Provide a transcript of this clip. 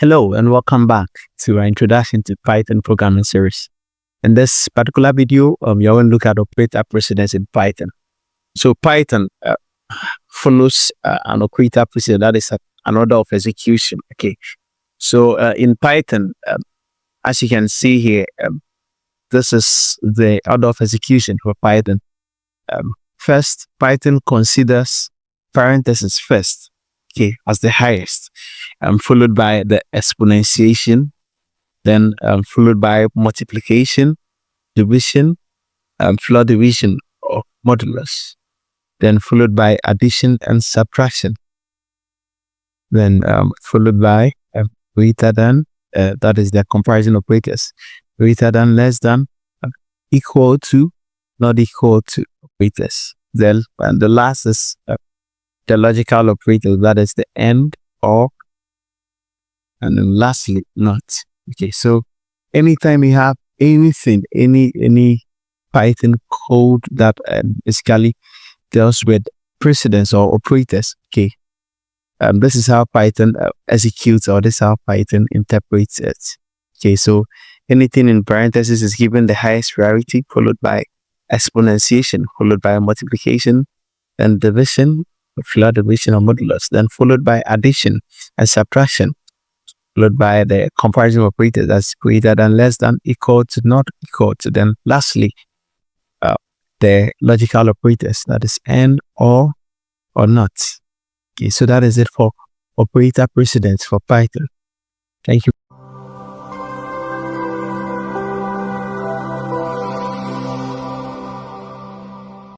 Hello and welcome back to our introduction to Python programming series. In this particular video, you're going to look at operator precedence in Python. So Python follows an operator precedence, that is an order of execution. Okay. So in Python, as you can see here, this is the order of execution for Python. First, Python considers parentheses first, okay, as the highest, followed by the exponentiation, then followed by multiplication, division, floor division or modulus, then followed by addition and subtraction, then followed by greater than, that is the comparison operators, greater than, less than, equal to, not equal to operators. Then and the last is the logical operator, that is the and, or, and then lastly not. Okay, so anytime you have anything, any Python code that basically deals with precedence or operators, okay, this is how Python executes, or this is how Python interprets it. Okay, so anything in parentheses is given the highest priority, followed by exponentiation, followed by multiplication, then division, floor division or modulus, then followed by addition and subtraction, followed by the comparison operator, that's greater than, less than, equal to, not equal to, then lastly the logical operators, that is and, or not. Okay, so that is it for operator precedence for Python. Thank you.